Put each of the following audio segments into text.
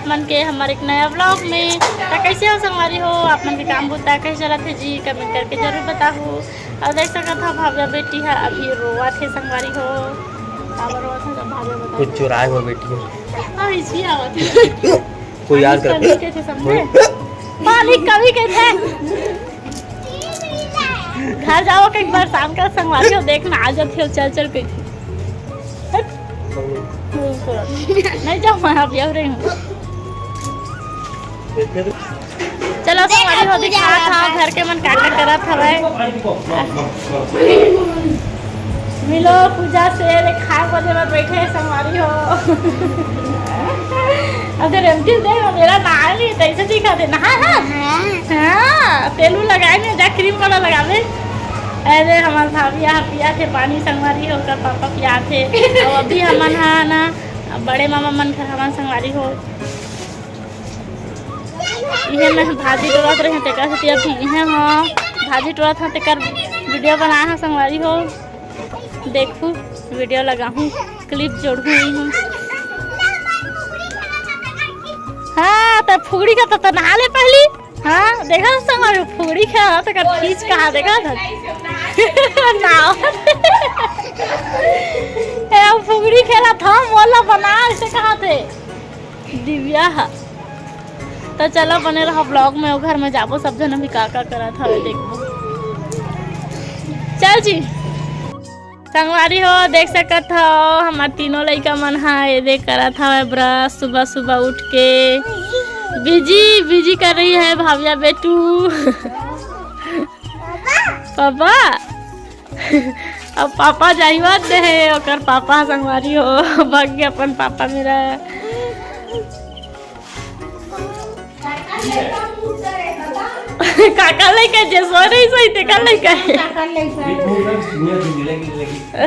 मन के हमारे एक नया व्लॉग में। तो कैसे हो संगवारी हो, आप मन के काम होता है कैसे चला थे जी, कमेंट करके जरूर बताओ। और देख सकता था भाव्या बेटी है अभी रोआ थे संगवारी हो, रोआ था जब भाव्या बता कुछ चुराए हो बेटी। हाँ इसी आवत कोई याद कर के थे समझे, पानी कभी के थे। घर जाओ कि एक बार शाम का संगवारी हो देखना आ जाती हो चल चल के। नहीं जाओ मैं आप रही हूँ। चलो संगवारी हो दिखा था घर के मन काका करा था मिलो पूजा से खा बजे में बैठे संगवारी हो। अगर एमटी दे मेरा नहा ली तो ऐसे दिखा दे नहा। हाँ तेलू लगाए में जा क्रीम वाला लगावे। अरे हमारे भाभी यहाँ पिया थे पानी संगवारी होकर पापा पिया थे। और अभी हमन हाँ ना बड़े मामा मन घर हमारे संगवारी हो इहे में भाजी टोरत रहे तेकर से अभी इहे हाँ भाजी टोरत हाँ तेकर वीडियो बनाया है संगवारी हो। देखूँ वीडियो लगाऊँ क्लिप जोड़ूँ हूँ। हाँ तो फुगड़ी का तो नहा ले पहली। हाँ देखा संगवारी फुगड़ी खा तो कर खींच कहा देखा था फुगड़ी खेला था मोला बना ऐसे कहा थे दिव्या। तो चलो बने रहा ब्लॉग में वो घर में जाबो सब जन अभी काका करा था देखो। चल जी संगवारी हो देख सकत हो हमारे तीनों लड़का मन है देख करा था ब्रश सुबह सुबह उठ के बिजी बिजी कर रही है भाविया बेटू। पापा अब पापा जाइवत है और पापा संगवारी हो भाग्य अपन पापा मेरा। काका लेके जैसो नहीं सही ते कर लेके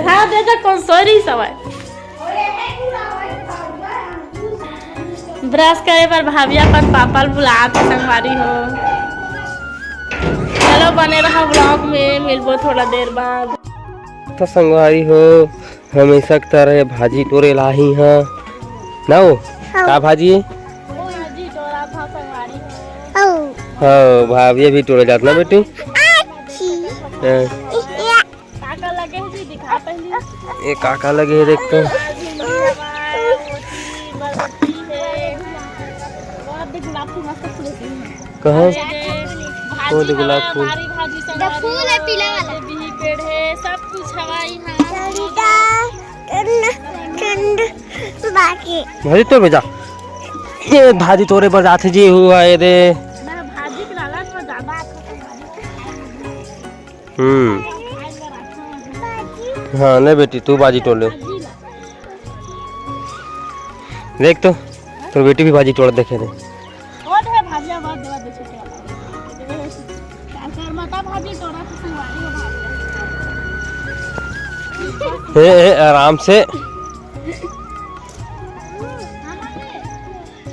हाँ दे तो कौन सॉरी सवाई ब्रश करे पर भाभिया अपन पापा बुलाते संगवारी हो। चलो बने रहा व्लॉग में मिलबो थोड़ा देर बाद। तो संगवारी हो हमेशा की तरह भाजी टोरे लाही हाँ ना हो का भाजी टोरा था संगवारी हो। हाँ भाभी भी टोरे जात ना बेटी। काका लगे हैं जी दिखा पहले ये काका लगे है देखते कहाँ वो गुलाब फूल फूल है पीला वाला भी पेड़ है सब कुछ हवाई भाजी तो बेजा ये भाजी तोरे पर जाते जी हुआ ये दे भाजी के लालच में ज्यादा हाँ नहीं बेटी तू भाजी तोड़ ले देख तो बेटी भी भाजी तोड़ देखे दे आराम से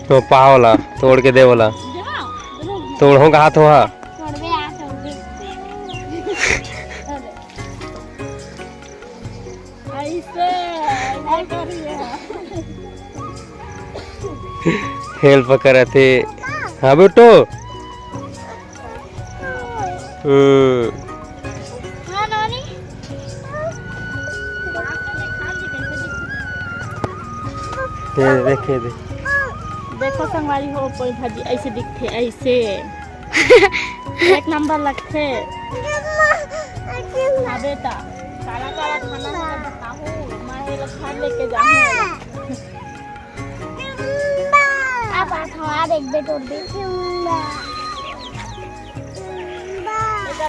तो पावला तोड़ के दे बोला तोड़ो का हाथ हुआ हेल्प करे थे। हाँ बेटो देखे दे देखो संगवारी हो कोई भाजी ऐसे दिखते ऐसे एक नंबर लगते। हाँ बेटा काला काला खाना बताओ मैं घर लेके जाऊँ अब आप एक बेटो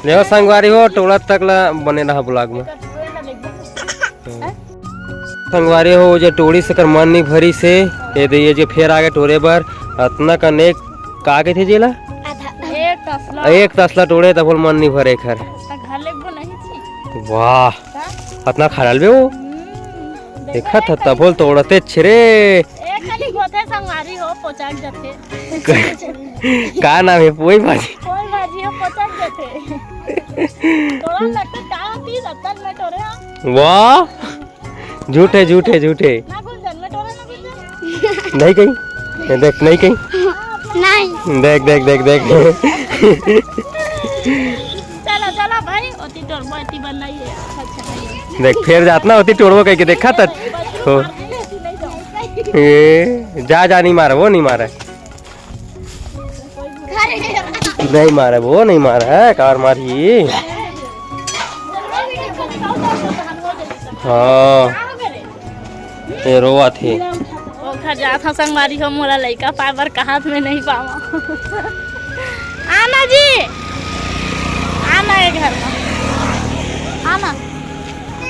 देखो संगवारी हो टोला तकला बने रहा ब्लॉग में। संगवारी हो जो टोड़ी से कर मन नहीं भरी से ये जो फेर आगे टोरे पर अतना कने का के थे जेला एक तसला टोड़े तब मन नहीं भरे घर वाह अतना खराल बे वो देखा था तब बोल तोड़ते छिरे संगवारी हो पोचाक जाते का नाम है पोई भाजी हो पोचाक जाते तोड़ा लगता का होती रतन में टोरे वाह झूठे झूठे झूठे ना गुंजन में टोरे ना गुंजन नहीं कहीं ये देख नहीं कहीं नहीं देख देख देख देख चलो चलो भाई ओती तोड़बो एती बनाइए अच्छा नहीं देख फिर जात ना होती टोड़बो कह के देखा तो ये जा जा नहीं मारा वो नहीं मारा नहीं मारा वो नहीं मारा है कार मारी हाँ ये रोवा थी वो घर जात हा संगवारी हो मोला लइका पावर कहां में नहीं पावा आना जी आना है घर में आना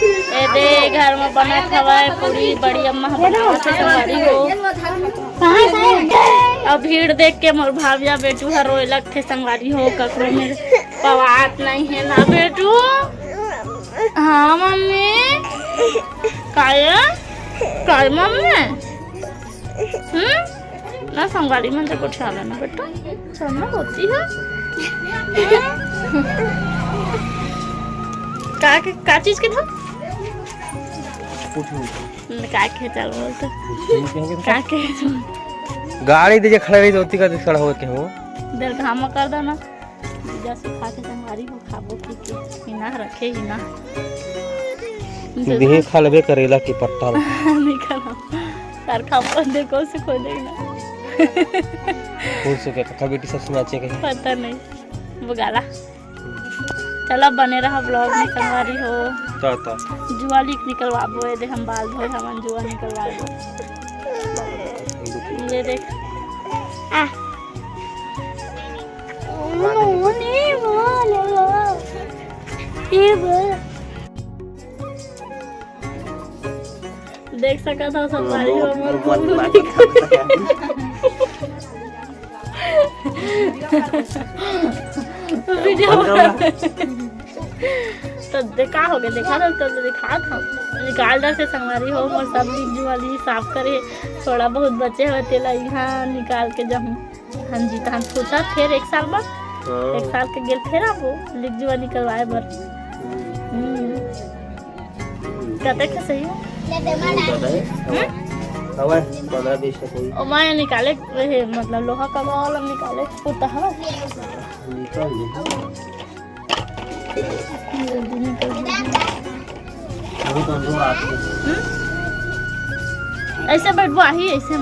ए दे घर में बना खवाए पूरी बड़ी अम्मा बनावत है संगवारी हो अब भीड़ देख के मोर भाविया बेटू हर रोए लगथे संगवारी हो ककरो में पवात नहीं है ना बेटू हाँ मम्मी काय मम्मी ना संगवारी मन से कुछ आला ना बेटा चलना होती है का चीज के था का के चल बोलते का के गाड़ी दीजिए खड़ा रही होती का खड़ा हो के हो देर घामा कर दो ना जैसे खा के संगवारी हो खाबो पी के हिना रखे हिना देह खा लेबे करेला की पट्टा निकला सर खा बंदे को से खो देना कौन से के कथा बेटी सब सुनाचे के पता नहीं बुगाला चलो बने रहा ब्लॉग में संगवारी हो ता ता जुआ लिख निकलवाबो ये देख हम बाल धोए हमन जुआ निकलवाबो ये देख आ मोनी बोलो ये देख सका था संगवारी हो मोर वीडियो तो देखा हो गया देखा था तो दिखा था निकाल दर से संगवारी हो मोर सब लिंजू वाली साफ करे थोड़ा बहुत बचे होते ला यहाँ निकाल के जब हम जीता हम सोचा फिर एक साल बाद एक साल के गेल फिर वो लिंजू वाली करवाए बर कहते के सही हो और मैं निकाले मतलब लोहा का वाला निकाले होता है ऐसे बैठबो आही ऐसे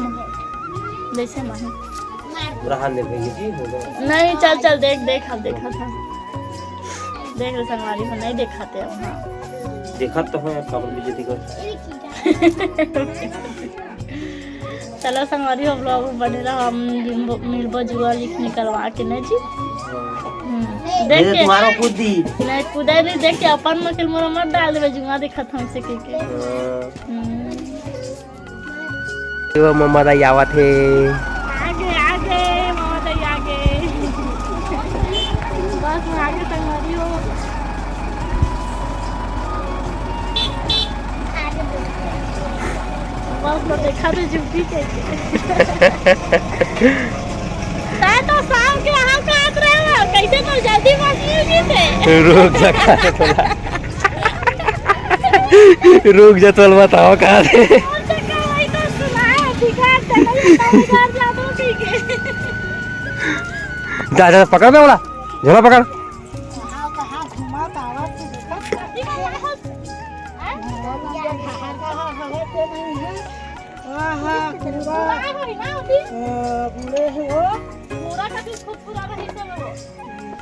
जैसे माही नहीं चल चल देख देख हम देखा था देख रहे संगवारी को नहीं दिखाते अब हाँ देखा तो है काबर बेइज्जती कर चलो संगवारी हो ब्लॉग बने रहा हम मिलबो जुआ लिख निकलवा के नहीं जी देख के तुम्हारा खुदी नहीं खुदा नहीं देख के अपन मकल मोर मत डाल देबे जुआ देखत हम से के वो मम्मा दा आवत है आगे आगे मम्मा दा आगे बस आगे संगवारी हो बस तो देखा तो जुटी के तो शाम के हम काट रहे हो कैसे तो जल्दी मछली थे रुक जा थोड़ा रुक जा तो बताओ कहां से जा जा पकड़ में बोला झोला पकड़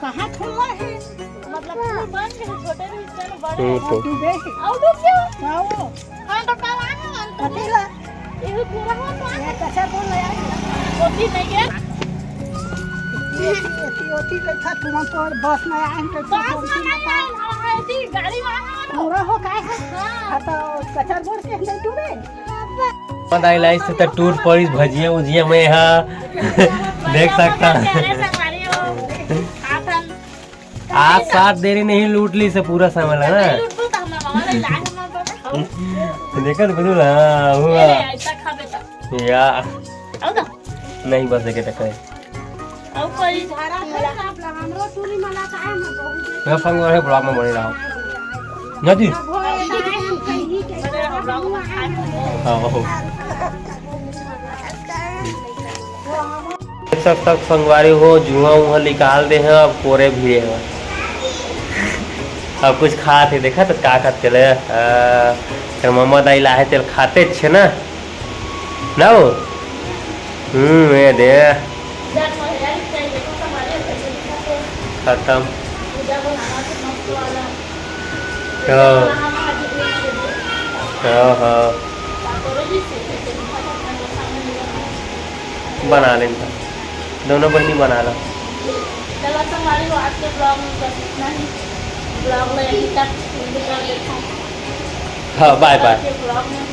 कहाँ खुला है मतलब बंद है छोटे भी बड़े आओ हाँ तो कब आना अकेला ये पूरा हो तो कैसे बोल रहा है ओटी नहीं गया ओटी का तुम तो बस में आए तो बस में आए गाड़ी में पूरा हो काय है हां तो कचर बोल के नहीं टूरे पता लाई से तो टूर पड़ी भजिया उजिया में यहां देख सकता आज 7 देरी नहीं लूट ली से पूरा सामान है ना देखा तो बोलूं ना हुआ या नहीं बस के टक्कर अब कोई झाड़ा खड़ा हमरो टूरी मला काहे में बहुत मैं पंग वाले ब्लॉग में बने रहा हूं नदी हां सकता संगवारी हो जुआ उहा निकाल दे हैं अब कोरे भी है अब कुछ खा थे देखा तो का खाते चले मम्मा दाई लाहे तेल खाते छे ना वो ये दे खत्म हाँ बना लेता दोनों बहनी बना लो। चलो संगवारी हो आज के ब्लॉग में बस इतना ही। ब्लॉग में यही तक देखा। हाँ बाय बाय। ब्लॉग में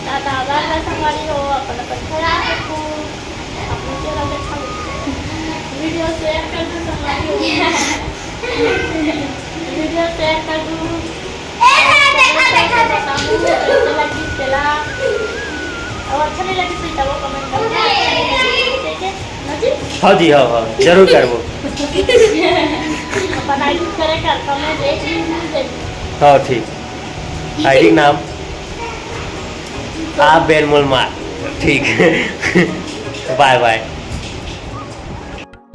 टाटा बाय बाय संगवारी हो अपना ख्याल रखो अपने चैनल देखा वीडियो शेयर कर दो संगवारी हो वीडियो शेयर कर दो कैसे लगी चला और अच्छा नहीं लगी तो वो कमेंट करना ठीक है हाँ जी हाँ जरूर करबो अपन आईडी करे कर कमेंट देख लीजिए हाँ ठीक आईडी नाम आप बेनमोल मार ठीक बाय बाय।